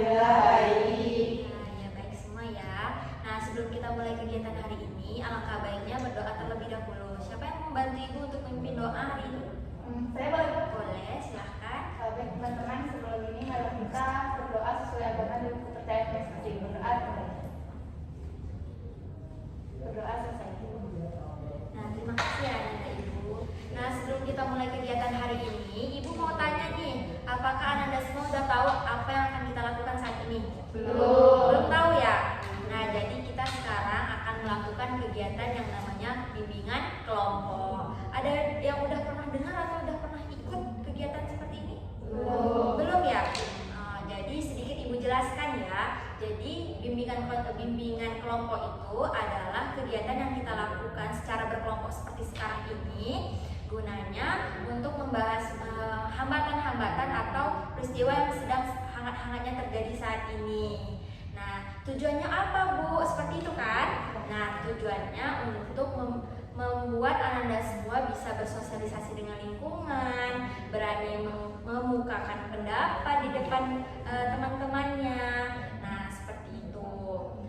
Alhamdulillah baik. Nah, ya baik semua ya. Nah, sebelum kita mulai kegiatan hari ini, alangkah baiknya berdoa terlebih dahulu. Siapa yang mau membantu Ibu untuk memimpin doa hari ini? Saya boleh. Boleh, silahkan. Baik teman-teman, sebelum ini mari kita berdoa sesuai agama dan kepercayaan masing-masing. Berdoa selesai. Nah, terima kasih ya Ananda Ibu. Nah, sebelum kita mulai kegiatan hari ini, Ibu mau tanya nih, apakah Ananda semua udah tahu apa yang akan kita lakukan saat ini? Belum tahu ya? Nah, jadi kita sekarang akan melakukan kegiatan yang namanya bimbingan kelompok. Ada yang udah pernah dengar atau udah pernah ikut kegiatan seperti ini? Belum ya? Jadi sedikit Ibu jelaskan ya. Jadi bimbingan kelompok itu adalah kegiatan yang kita lakukan secara berkelompok seperti sekarang ini, gunanya untuk membahas hambatan-hambatan atau peristiwa yang sedang hangat-hangatnya terjadi saat ini. Nah, tujuannya apa Bu? Seperti itu kan? Nah, tujuannya untuk membuat Ananda semua bisa bersosialisasi dengan lingkungan, berani memukakan pendapat di depan teman-temannya. Nah, seperti itu.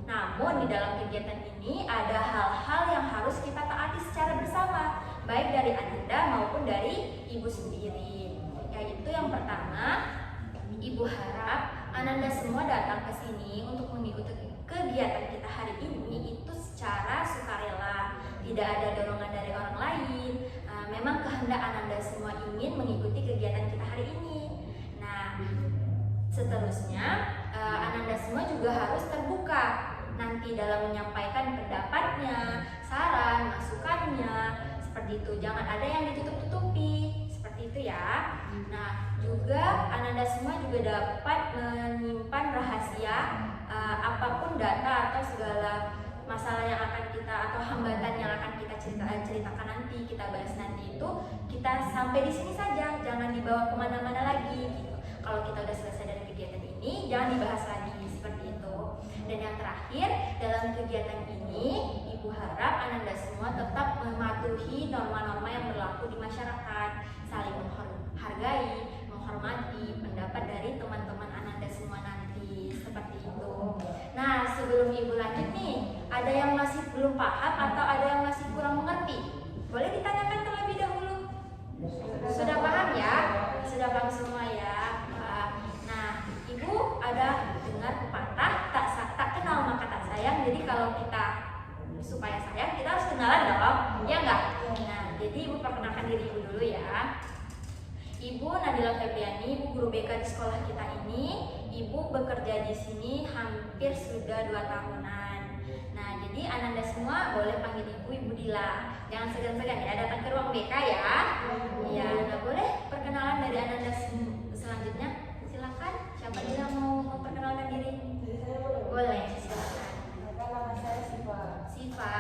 Namun di dalam kegiatan ini ada hal-hal yang harus kita taati secara bersama, baik dari Ananda maupun dari Ibu sendiri. Yaitu yang pertama, Ibu harap Ananda semua datang ke sini untuk mengikuti kegiatan kita hari ini itu secara sukarela, tidak ada dorongan dari orang lain. Memang kehendak Ananda semua ingin mengikuti kegiatan kita hari ini. Nah, seterusnya Ananda semua juga harus terbuka nanti dalam menyampaikan pendapatnya, saran, masukannya, seperti itu. Jangan ada yang ditutup-tutupi, seperti itu ya. Nah, juga Ananda semua juga dapat menyimpan rahasia apapun data atau segala masalah yang akan kita atau hambatan yang akan kita ceritakan nanti, kita bahas nanti itu kita sampai di sini saja, jangan dibawa kemana-mana lagi gitu. Kalau kita udah selesai dari kegiatan ini, jangan dibahas lagi seperti itu. Dan yang terakhir, dalam kegiatan ini, Ibu harap Ananda semua tetap mematuhi norma-norma yang berlaku di masyarakat, saling menghargai, menghormati pendapat dari teman-teman Ananda semua nanti, seperti itu. Nah, sebelum Ibu lanjut nih, ada yang masih belum paham atau ada yang masih kurang mengerti? Boleh ditanyakan terlebih dahulu. Sudah paham ya? Sudah paham semua ya? Nah, Ibu ada dengar pepatah tak kenal maka tak sayang. Jadi kalau kita supaya sayang, kita harus kenalan dong, ya enggak? Nah, jadi Ibu perkenalkan diri Ibu dulu ya. Ibu Nadila Febriani, Ibu guru BK di sekolah kita ini. Ibu bekerja di sini hampir sudah 2 tahunan. Nah, jadi Ananda semua boleh panggil Ibu Dila. Jangan segan-segan ya datang ke ruang BK ya. Iya, nah boleh perkenalan dari Ananda selanjutnya. Silakan. Siapa yang mau memperkenalkan diri? Boleh, silakan. Nama saya Siva. Siva.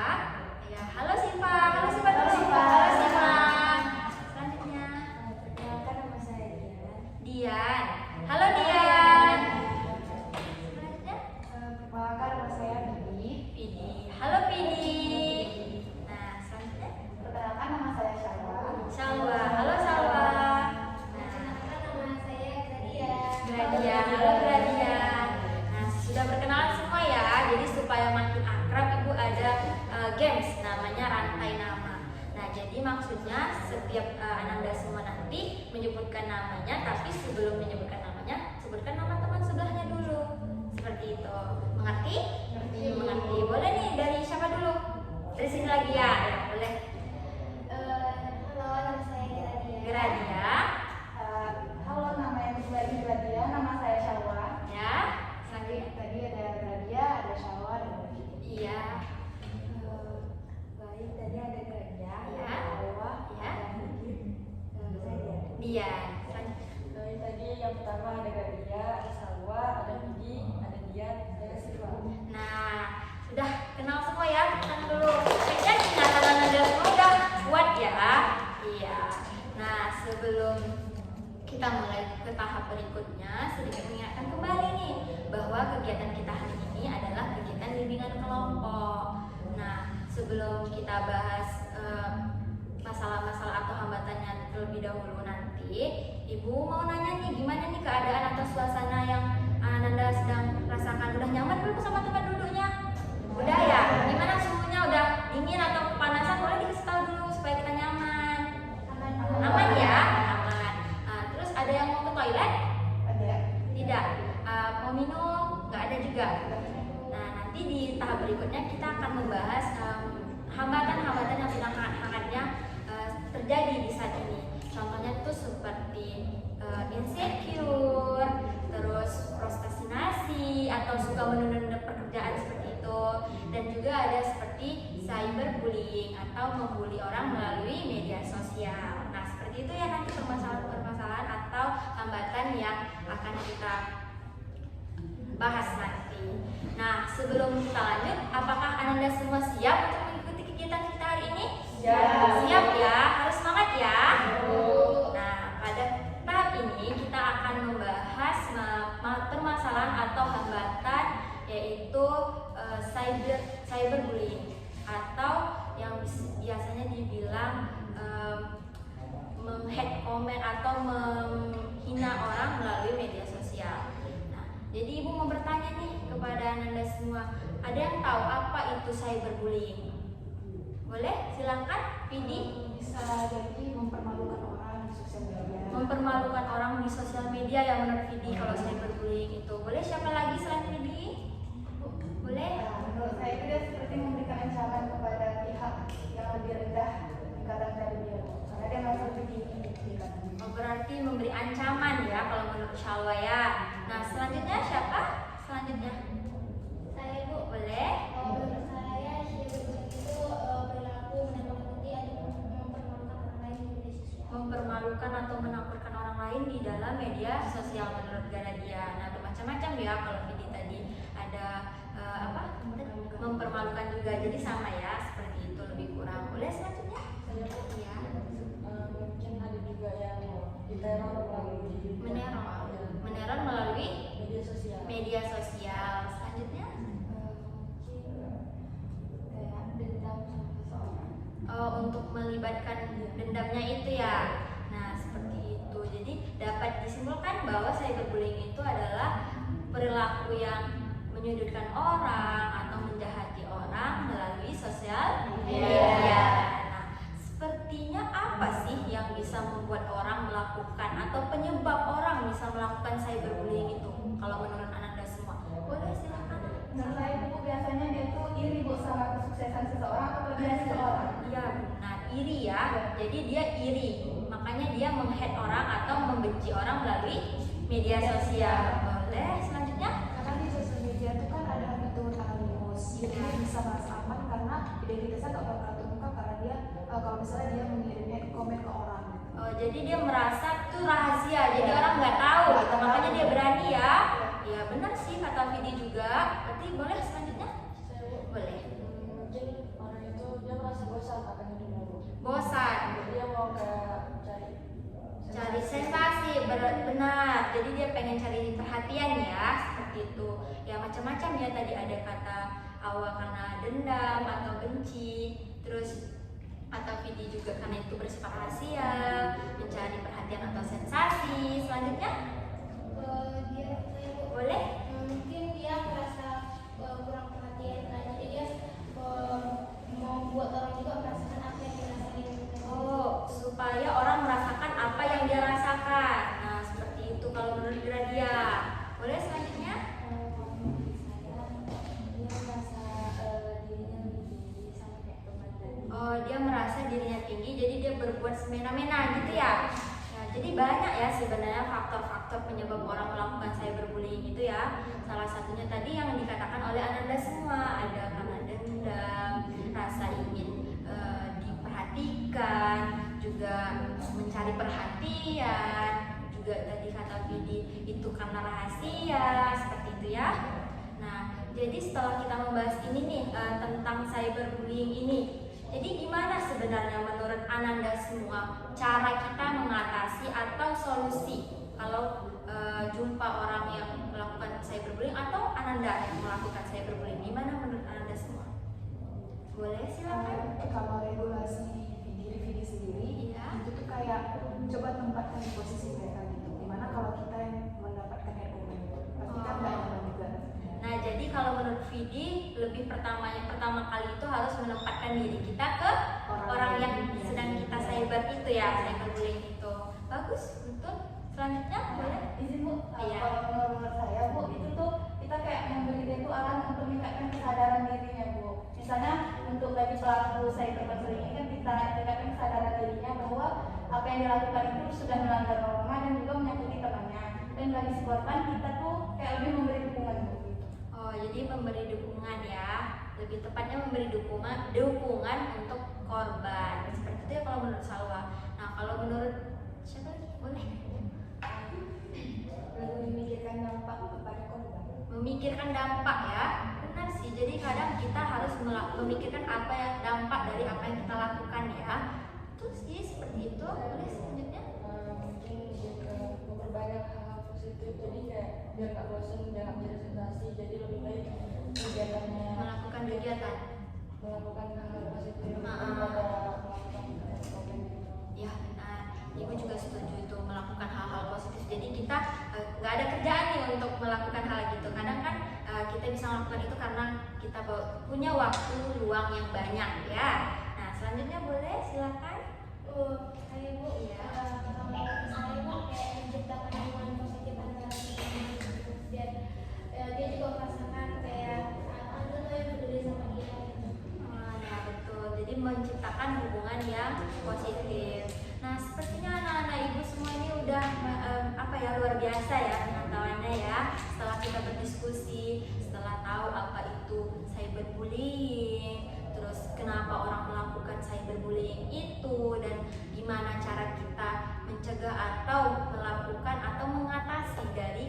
Ya, halo Siva. Halo Siva dulu. Halo Siva. Selanjutnya. Perkenalkan nama saya Dian. Dian. Halo Dian. Selanjutnya. Perkenalkan nama saya Bibi. Pidi. Halo Pidi. Nah, selanjutnya. Perkenalkan nama saya Syarwa. Salwa. Halo Salwa. Nah, Nama saya Gradia. Gradia. Halo Gradia. Nah, sudah berkenalan semua ya. Jadi supaya makin akrab, Ibu ada games namanya rantai nama. Nah, jadi maksudnya setiap Ananda semua nanti menyebutkan namanya, tapi sebelum menyebutkan namanya, sebutkan nama teman sebelahnya dulu. Seperti itu. Mengerti? Mengerti. Boleh nih dari siapa dulu? Dari sini lagi ya. Ya, boleh. Halo, nama saya Gradia. Gradia. Halo, nama saya Gradia. Nama saya Syarwa. Ya. Selanjutnya. Tadi ada Gradia, ada Syarwa, ada Bibi. Iya. Baik, tadi ada Gradia, Ya. ada Syarwa, Ya. ada Bibi. Saya Dian. Dia. Selanjutnya. Dari tadi yang pertama ada Gradia, ada Salwa, ada Bibi, ada Dian, ada Siva. Nah, sudah kenal semua ya? Tangan dulu. Dan ingatan Ananda semua udah kuat ya? Iya. Nah, sebelum kita mulai ke tahap berikutnya, sedikit mengingatkan kembali nih bahwa kegiatan kita hari ini adalah kegiatan bimbingan kelompok. Nah, sebelum kita bahas masalah-masalah atau hambatannya terlebih dahulu nanti, Ibu mau nanya nih gimana nih keadaan atau suasana yang Ananda sedang mau minum, nggak ada juga. Nah, nanti di tahap berikutnya kita akan membahas hambatan-hambatan yang sedang hangat-hangatnya terjadi di saat ini. Contohnya tuh seperti insecure, terus prokrastinasi atau suka menunda-nunda pekerjaan seperti itu, dan juga ada seperti cyberbullying atau membuli orang melalui media sosial. Nah, seperti itu ya nanti permasalahan-permasalahan atau hambatan yang akan kita bahas nanti. Nah, sebelum kita lanjut, apakah Ananda semua siap untuk mengikuti kegiatan kita hari ini? Siap ya, harus semangat ya. Nah, pada tahap ini kita akan membahas permasalahan atau hambatan, yaitu cyberbullying atau yang biasanya dibilang meng-hack komen atau menghina orang melalui media sosial. Nah, jadi Ibu mau bertanya nih kepada Ananda semua, ada yang tahu apa itu cyberbullying? Boleh? Silakan, Vidi. Bisa jadi mempermalukan orang di sosial media. Mempermalukan orang di sosial media ya menurut Vidi kalau cyberbullying itu. Boleh siapa lagi selain Vidi? Boleh? Menurut saya itu seperti memberikan ancaman kepada pihak yang lebih rendah tingkatan dari dia, karena dia merasa lebih tinggi tingkatannya. Oh, berarti memberi ancaman ya kalau menurut Shalwa ya. Nah, selanjutnya siapa? Selanjutnya Saya Bu, boleh? menurut saya cyberbullying itu perilaku menakuti atau mempermalukan orang lain di media sosial. Mempermalukan atau menakutkan orang lain di dalam media sosial menurut Garadia. Nah, bermacam-macam ya. Kalau Vidi tadi ada mempermalukan juga, jadi sama ya, seperti itu lebih kurang. Boleh selanjutnya? Saya Ya. mungkin ada juga yang diteror melalui Meneror melalui media sosial. media sosial. Selanjutnya? Kayak dendam sama seseorang. Untuk melibatkan dendamnya itu ya. Nah, seperti itu. Jadi dapat disimpulkan bahwa cyberbullying itu adalah perilaku yang menyudutkan orang atau menjahati orang melalui sosial media. Nah, sepertinya apa sih yang bisa membuat orang melakukan atau penyebab orang bisa melakukan cyberbullying itu? Kalau menurut Ananda semua, boleh silakan. Menurut saya itu biasanya dia tuh iri Bu sama kesuksesan seseorang atau kelebihan seseorang. Iya, benar, iri ya. Jadi dia iri, makanya dia meng-hate orang atau membenci orang melalui media sosial. Boleh selanjutnya? Karena di sosial media itu kan ada fitur anonimus, jadi dia bisa merasa aman karena identitasnya nggak bakal terbuka karena dia kalau misalnya dia mengirimnya komen ke orang. Oh, jadi dia merasa itu rahasia, jadi orang nggak tahu gitu, makanya dia berani ya. Ya benar sih kata Vidi juga. Berarti boleh selanjutnya? Boleh. Mungkin orang itu dia merasa bosan akan hidupnya Bu. Bosan, Jadi dia mau kayak cari sensasi, benar. Jadi dia pengen cari perhatian ya, seperti itu. Ya macam-macam ya, tadi ada kata awal karena dendam atau benci, terus atau Vidi juga karena itu bersifat rahasia, mencari perhatian atau sensasi. Selanjutnya boleh? Mungkin dia merasa kurang perhatian, jadi dia membuat orang juga merasakan apa yang dirasain. Oh, supaya orang merasakan apa yang dia rasakan. Nah, seperti itu kalau menurut Gradia. Boleh selanjutnya? Oh, dia merasa dirinya tinggi, jadi dia berbuat semena-mena gitu ya. Nah, jadi banyak ya sebenarnya faktor-faktor penyebab orang melakukan cyberbullying itu ya. Salah satunya tadi yang dikatakan oleh Ananda semua, ada karena dendam, rasa ingin diperhatikan, juga mencari perhatian, juga tadi kata Vidi itu karena rahasia, seperti itu ya. Nah, jadi setelah kita membahas ini nih tentang cyberbullying ini, jadi gimana sebenarnya menurut Ananda semua cara kita mengatasi atau solusi kalau jumpa orang yang melakukan cyberbullying atau Ananda yang melakukan cyberbullying? Gimana menurut Ananda semua? Boleh silakan. Kalau regulasi diri Vidi sendiri, Iya. itu tuh kayak coba tempatkan di posisi mereka gitu. Dimana kalau kita yang mendapatkan komen itu, pasti kan nggak nyaman juga. Nah, jadi kalau menurut Vidi lebih pertama kali itu harus menempatkan diri kita ke orang yang sedang kita cyber itu ya, cyberbullying itu. Bagus, betul. Selanjutnya boleh? Izin Bu, Iya. kalau menurut saya Bu, itu tuh kita kayak memberi dia tuh arahan untuk meningkatkan kesadaran dirinya Bu. Misalnya untuk bagi pelaku cyberbullying ini kan kita tingkatkan kesadaran dirinya bahwa apa yang dilakukan itu sudah melanggar norma dan juga menyakiti temannya. Dan bagi si korban kita tuh kayak lebih memberi dukungan Bu. Oh, jadi memberi dukungan ya. Lebih tepatnya memberi dukungan untuk korban. Seperti itu ya kalau menurut Salwa. Nah, kalau menurut siapa lagi? Boleh. Lebih memikirkan dampak kepada korban. Memikirkan dampak ya. Benar sih. Jadi kadang kita harus memikirkan apa yang dampak dari apa yang kita lakukan ya. Itu sih seperti itu. Boleh selanjutnya. Mungkin lebih ke memperbanyak hal-hal positif, jadi kayak biar nggak bosan, biar nggak beradaptasi, jadi lebih baik kegiatannya Melakukan kegiatan. melakukan hal positif Ah. daripada melakukan komen. Ya benar, Ibu juga setuju itu melakukan hal-hal positif. Jadi kita nggak ada kerjaan nih untuk melakukan hal gitu. Kadang kan kita bisa melakukan itu karena kita punya waktu luang yang banyak ya. Nah selanjutnya boleh silakan. Saya Bu, Iya. kalau saya Bu kayak menciptakan hubungan positif antara kita biar dia juga merasakan kayak ada tuh yang peduli sama dia gitu. Nah betul. Jadi menciptakan hubungan yang positif. Nah sepertinya anak-anak ibu semua ini udah luar biasa ya pengetahuannya ya. Setelah kita berdiskusi, setelah tahu apa itu cyberbullying, terus kenapa orang melakukan cyberbullying itu, dan gimana cara kita mencegah atau melakukan atau mengatasi dari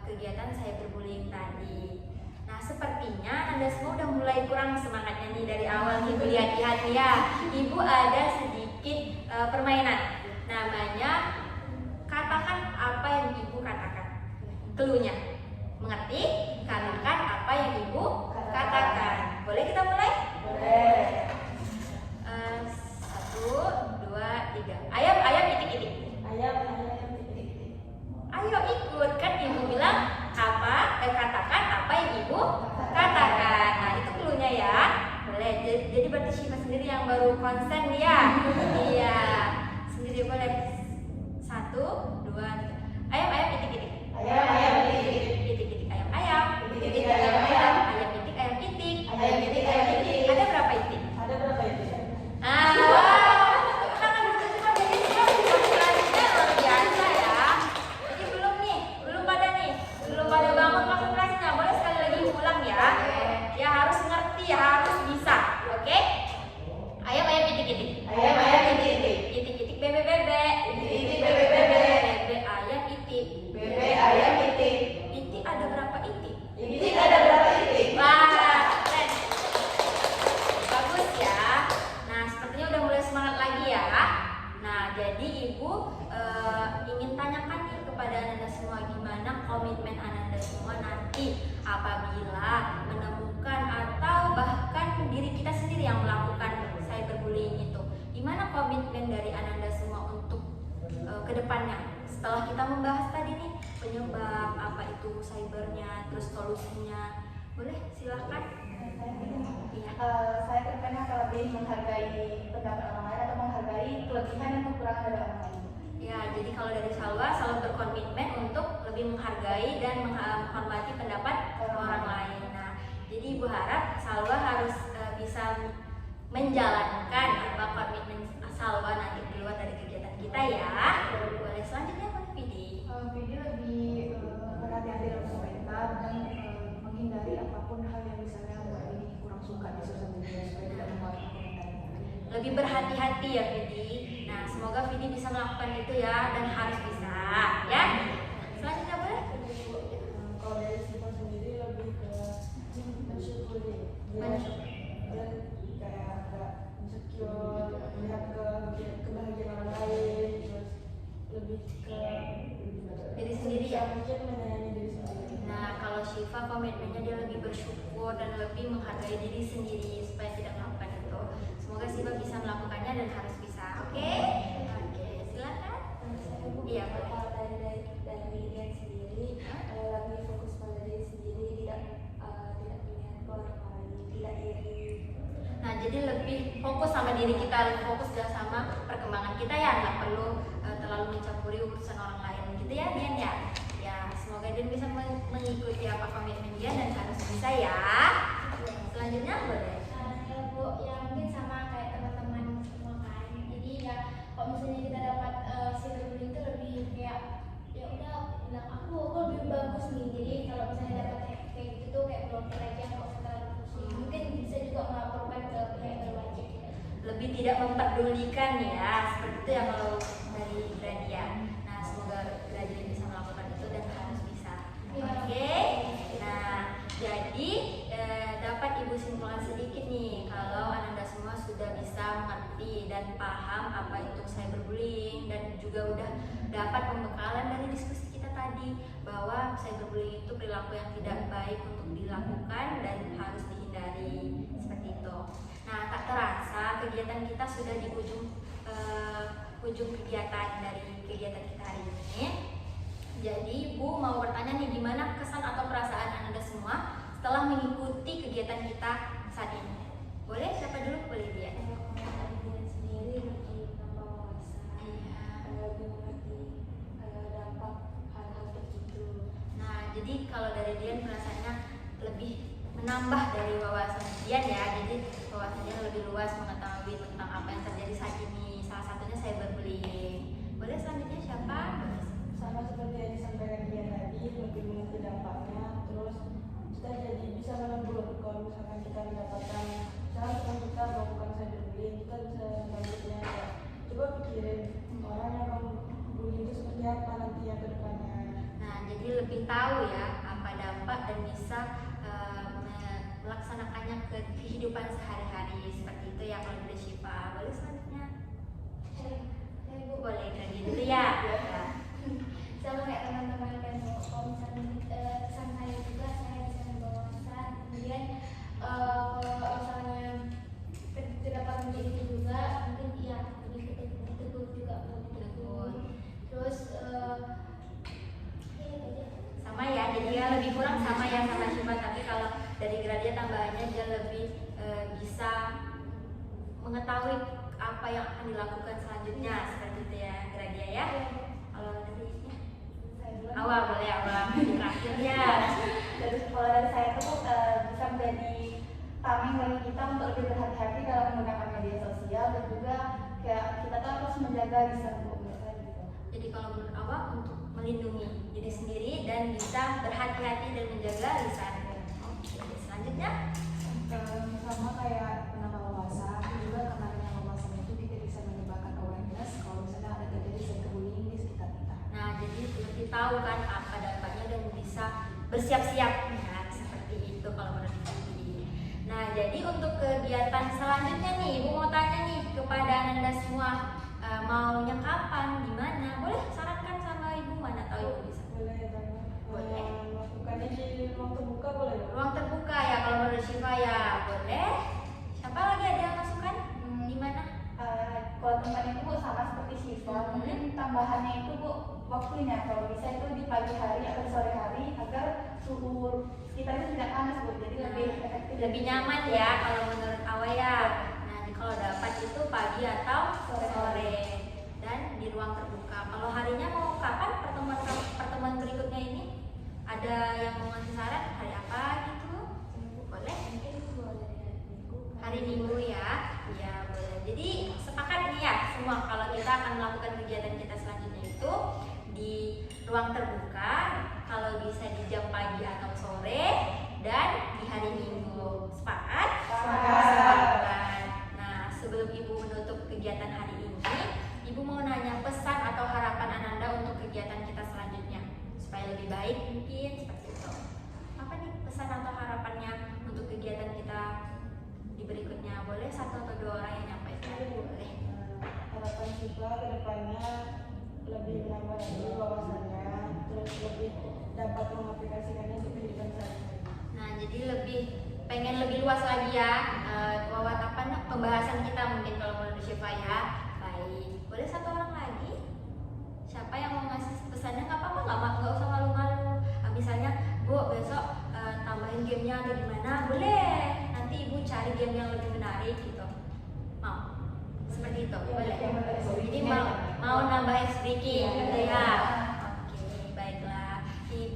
kegiatan cyberbullying tadi. Nah sepertinya Anda semua udah mulai kurang semangatnya nih dari awal Ibu lihat-lihat ya. Ibu ada sedikit permainan, namanya katakan apa yang Ibu katakan. Cluenya, mengerti? Katakan apa yang Ibu katakan. Boleh kita mulai? Boleh. 1, 2, 3. Ayam titik-titik. Ayam titik-titik. Ayo ikut, kan Ibu bilang katakan apa yang Ibu katakan. Nah itu cluenya ya. Boleh. Jadi berarti Syifa sendiri yang baru konsen ya. Iya. Sendiri boleh. 1, 2, 3. Ayam titik-titik. Ayam titik-titik. Titik-titik ayam. Titik-titik ayam. Ayam titik. Ayam titik. Ada berapa itik? Ada berapa itu? Tangan dulu cuma jadi konsentrasinya luar biasa ya. Jadi belum pada bangun konsentrasinya. Boleh sekali lagi ulang ya. Ya harus ngerti, harus bisa. Oke? Ayam titik-titik. Ayam titik-titik. Titik-titik bebek. Titik-titik bebek. Bebek ayam itik. Bebek ayam titik. Itik ada berapa itik? Titik ada berapa titik? Wah, keren. Bagus ya. Nah, sepertinya udah mulai semangat lagi ya. Nah, jadi Ibu ingin tanyakan nih kepada Ananda semua, gimana komitmen Ananda semua nanti apabila menemukan atau bahkan diri kita sendiri yang melakukan cyberbullying itu. Gimana komitmen dari Ananda semua untuk kedepannya? Setelah kita membahas tadi nih penyebab apa itu cybernya, terus solusinya, boleh silahkan. Iya. Saya kedepannya akan lebih menghargai pendapat orang lain atau menghargai kelebihan dan kekurangan dari orang lain. Ya, jadi kalau dari Salwa selalu berkomitmen untuk lebih menghargai dan menghormati pendapat orang lain. Nah, jadi Ibu harap Salwa harus bisa menjalankan apa komitmen Salwa nanti keluar dari kegiatan kita ya. Boleh selanjutnya Pak Vidi. Video lebih berhati-hati dalam komentar dan menghindari apapun hal yang misalnya membuat ini kurang suka di sosial media supaya tidak membuat komentar. Lebih berhati-hati ya Vidi. Nah, semoga Vidi bisa melakukan itu ya, dan harus bisa ya. Selanjutnya boleh? Kalau dari Syifa sendiri lebih ke mensyukuri dan kayak agak insecure, melihat ke kebahagiaan orang lain, terus lebih ke Diri sendiri ya. mungkin menyayangi diri sendiri. Nah, kalau Syifa komitmennya dia lebih bersyukur dan lebih menghargai diri sendiri supaya tidak melakukan itu. Semoga Syifa bisa melakukannya dan harus bisa. Oke? Oke, silakan. Iya, boleh. Kalau dari diri sendiri lebih fokus pada diri sendiri, tidak melihat ke orang lain, tidak iri. Nah, jadi lebih fokus sama diri kita, lebih fokus juga sama perkembangan kita ya, nggak perlu terlalu mencampuri urusan orang lain. gitu ya Dian ya. Ya semoga Dian bisa mengikuti apa komitmen Dian dan harus bisa ya. Selanjutnya boleh. Ya Bu, ya mungkin sama kayak teman-teman semua kan. Jadi ya kalau misalnya kita dapat cyberbullying itu lebih kayak ya udah bilang aku lebih bagus nih. Jadi kalau misalnya dapat kayak gitu tuh kayak blokir aja, nggak usah terlalu pusing. Mungkin bisa juga melaporkan ke pihak berwajib. Lebih tidak memperdulikan ya, seperti itu ya kalau dari Gradia. Nah semoga Gradia bisa melakukan itu dan harus bisa. Ya. Oke. Nah jadi dapat ibu simpulkan sedikit nih kalau Ananda semua sudah bisa mengerti dan paham apa itu cyberbullying dan juga udah dapat pembekalan dari diskusi kita tadi bahwa cyberbullying itu perilaku yang tidak baik untuk dilakukan dan harus dihindari seperti itu. Nah tak terasa kegiatan kita sudah di ujung kegiatan dari kegiatan kita hari ini. Jadi Ibu mau bertanya nih gimana kesan atau perasaan Ananda semua setelah mengikuti kegiatan kita saat ini. Boleh? Siapa dulu? Boleh dia. Kalian sendiri lebih nambah wawasan. Iya. Lebih mengerti dampak hal-hal tertentu. Nah, jadi kalau dari Dian perasaannya lebih menambah dari wawasan Dian ya. Jadi wawasannya lebih luas mengetahui tentang apa yang terjadi saat ini. Salah satunya cyberbullying. Boleh selanjutnya siapa? Sama seperti yang disampaikan dia tadi, lebih mengerti dampaknya, terus kita jadi bisa menegur kalau misalkan kita mendapatkan misalkan teman kita melakukan cyberbullying, kita bisa selanjutnya ya, coba pikirin orang yang kamu bully itu seperti apa nanti yang kedepannya. Nah, jadi lebih tahu ya apa dampak dan bisa melaksanakannya ke kehidupan sehari-hari seperti itu ya kalau dari Syifa. Boleh selanjutnya? Bu, Boleh dari dulu ya. Ya. sama kayak teman-teman kan kalau misalnya pesan saya juga saya bisa membawakan kemudian kalau misalnya terdapat menjadi itu juga mungkin ya lebih ditegur juga ditegur terus ya itu aja. Sama ya, jadi dia lebih kurang sama ya sama Syifa, tapi kalau dari Gradia tambahannya dia lebih bisa mengetahui apa yang akan dilakukan selanjutnya seperti itu ya Gradia ya. Kalau dari awal boleh awal terakhir ya. Dari kalau dari saya itu bisa menjadi tameng bagi kita untuk lebih berhati-hati dalam menggunakan media sosial dan juga kayak kita tuh harus menjaga lisan kita gitu. Jadi kalau menurut awal untuk melindungi diri sendiri dan bisa berhati-hati dan menjaga lisan. Oke, selanjutnya. Sama kayak menambah wawasan juga karena dengan wawasan itu kita bisa menyebarkan awareness kalau misalnya ada terjadi cyberbullying di sekitar kita. Nah, jadi lebih tahu kan apa dampaknya dan bisa bersiap-siap ya, seperti itu kalau menurut Ibu. Nah, jadi untuk kegiatan selanjutnya nih, Ibu mau tanya nih kepada Ananda semua, maunya kapan, di mana? Boleh sarankan sama Ibu mana tahu Ibu bisa. Boleh ya Tanya? Boleh. Melakukannya di ruang terbuka boleh ya? Ruang terbuka ya kalau menurut Syifa ya, boleh. Siapa lagi ada yang masukan? Di mana? Kalau tempat itu Bu sama seperti Syifa, mungkin tambahannya itu Bu waktunya kalau bisa itu di pagi hari atau sore hari agar suhu sekitar itu tidak panas Bu, jadi lebih efektif, Lebih nyaman ya kalau menurut Awa ya. Nah, kalau dapat itu pagi atau sore dan di ruang terbuka. Kalau harinya mau kapan pertemuan berikutnya ini? Ada yang mau ngasih saran hari apa gitu? Boleh? Hari Minggu ya. Ya boleh. Jadi sepakat nih ya semua kalau kita akan melakukan kegiatan kita selanjutnya itu di ruang terbuka, kalau bisa di jam pagi atau sore dan di hari Minggu. Sepakat? Sepakat. Nah, sebelum Ibu menutup kegiatan hari ini, Ibu mau nanya pesan atau harapan Ananda untuk kegiatan kita selanjutnya supaya lebih baik mungkin seperti itu. Apa nih pesan atau harapannya untuk kegiatan kita di berikutnya? Boleh satu atau dua orang yang nyampaikan? Boleh. Harapan Syifa ke depannya lebih menambah lagi wawasannya, terus lebih dapat mengaplikasikannya untuk kehidupan sehari-hari. Nah, jadi pengen lebih luas lagi ya pembahasan kita mungkin kalau menurut Syifa ya. Baik, boleh satu orang lagi? Siapa yang mau ngasih pesannya? Nggak apa-apa, nggak usah malu-malu. Misalnya, Bu besok tambahin gamenya ada di mana? Boleh. Nanti Ibu cari game yang lebih menarik gitu. Mau? Seperti itu, boleh. Jadi mau nambah sedikit gitu ya. Oke.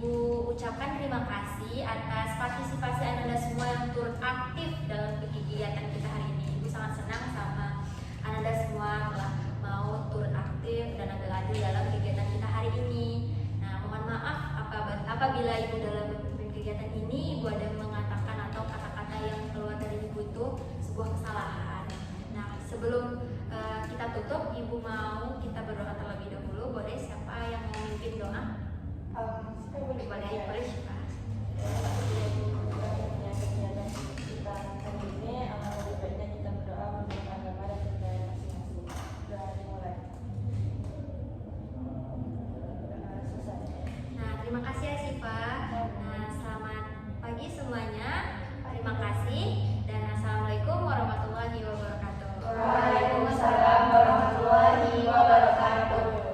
Ibu ucapkan terima kasih atas partisipasi Ananda semua yang turut aktif dalam kegiatan kita hari ini. Ibu sangat senang sama Ananda semua telah mau turut aktif dan hadir dalam kegiatan kita hari ini. Nah, mohon maaf apabila Ibu dalam memimpin kegiatan ini Ibu ada mengatakan atau kata-kata yang keluar dari Ibu itu sebuah kesalahan. Nah, sebelum kita tutup, Ibu mau kita berdoa terlebih dahulu. Boleh siapa yang mau memimpin doa? Boleh Syifa. Kegiatan kita hari ini, lebih baiknya kita berdoa menurut agama dan budaya masing-masing. Doa dimulai. Nah, terima kasih ya Syifa. Nah, selamat pagi semuanya.